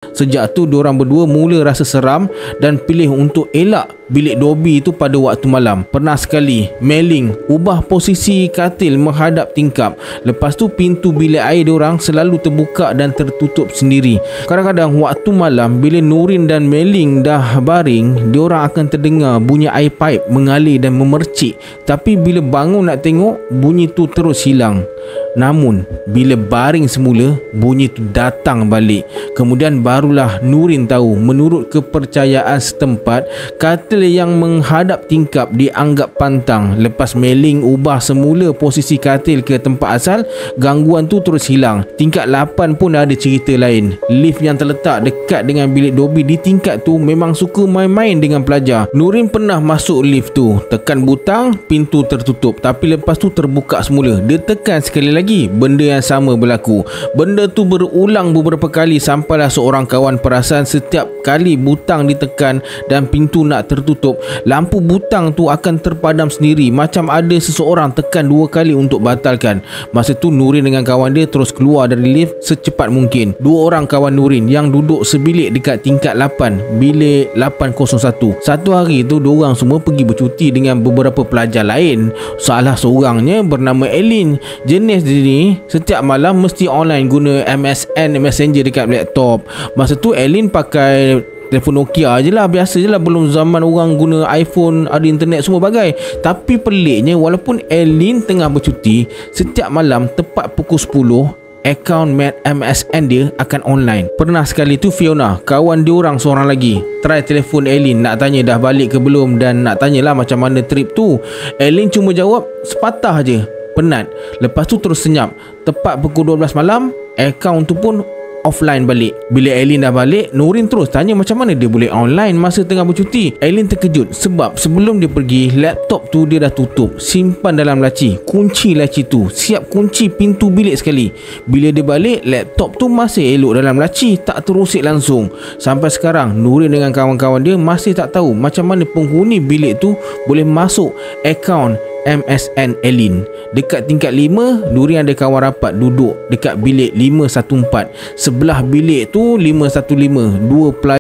Sejak tu diorang berdua mula rasa seram dan pilih untuk elak bilik Dobby itu pada waktu malam. Pernah sekali Mei-Ling ubah posisi katil menghadap tingkap. Lepas tu pintu bilik air diorang selalu terbuka dan tertutup sendiri. Kadang-kadang waktu malam bila Nurin dan Mei-Ling dah baring, diorang akan terdengar bunyi air paip mengalir dan memercik. Tapi bila bangun nak tengok, bunyi tu terus hilang. Namun bila baring semula, bunyi tu datang balik. Kemudian barulah Nurin tahu, menurut kepercayaan setempat, katil yang menghadap tingkap dianggap pantang. Lepas Mei-Ling ubah semula posisi katil ke tempat asal, gangguan tu terus hilang. Tingkat 8 pun ada cerita lain. Lift yang terletak dekat dengan bilik Dobby di tingkat tu memang suka main-main dengan pelajar. Nurin pernah masuk lift tu, tekan butang, pintu tertutup, tapi lepas tu terbuka semula. Dia tekan sekali lagi, benda yang sama berlaku. Benda tu berulang beberapa kali sampailah seorang kawan perasan setiap kali butang ditekan dan pintu nak tertutup, lampu butang tu akan terpadam sendiri, macam ada seseorang tekan 2 kali untuk batalkan. Masa tu Nurin dengan kawan dia terus keluar dari lift secepat mungkin. 2 orang kawan Nurin yang duduk sebilik dekat tingkat 8, bilik 801. Satu hari tu diorang semua pergi bercuti dengan beberapa pelajar lain. Salah seorangnya bernama Eileen. Jenis dia ni setiap malam mesti online guna MSN Messenger dekat laptop. Masa tu Eileen pakai telefon Nokia je lah, biasa je lah, belum zaman orang guna iPhone, ada internet semua bagai. Tapi peliknya, walaupun Eileen tengah bercuti, setiap malam tepat pukul 10, akaun MSN dia akan online. Pernah sekali tu Fiona, kawan diorang seorang lagi, try telefon Eileen nak tanya dah balik ke belum dan nak tanyalah macam mana trip tu. Eileen cuma jawab sepatah je, penat. Lepas tu terus senyap. Tepat pukul 12 malam, akaun tu pun offline balik. Bila Eileen dah balik, Nurin terus tanya macam mana dia boleh online masa tengah bercuti. Eileen terkejut sebab sebelum dia pergi, laptop tu dia dah tutup, simpan dalam laci, kunci laci tu, siap kunci pintu bilik sekali. Bila dia balik, laptop tu masih elok dalam laci, tak terusik langsung. Sampai sekarang Nurin dengan kawan-kawan dia masih tak tahu macam mana penghuni bilik tu boleh masuk akaun MSN Eileen. Dekat tingkat 5, Nurin ada kawan rapat duduk dekat bilik 514. Sebelah bilik tu 515, 2 pelajar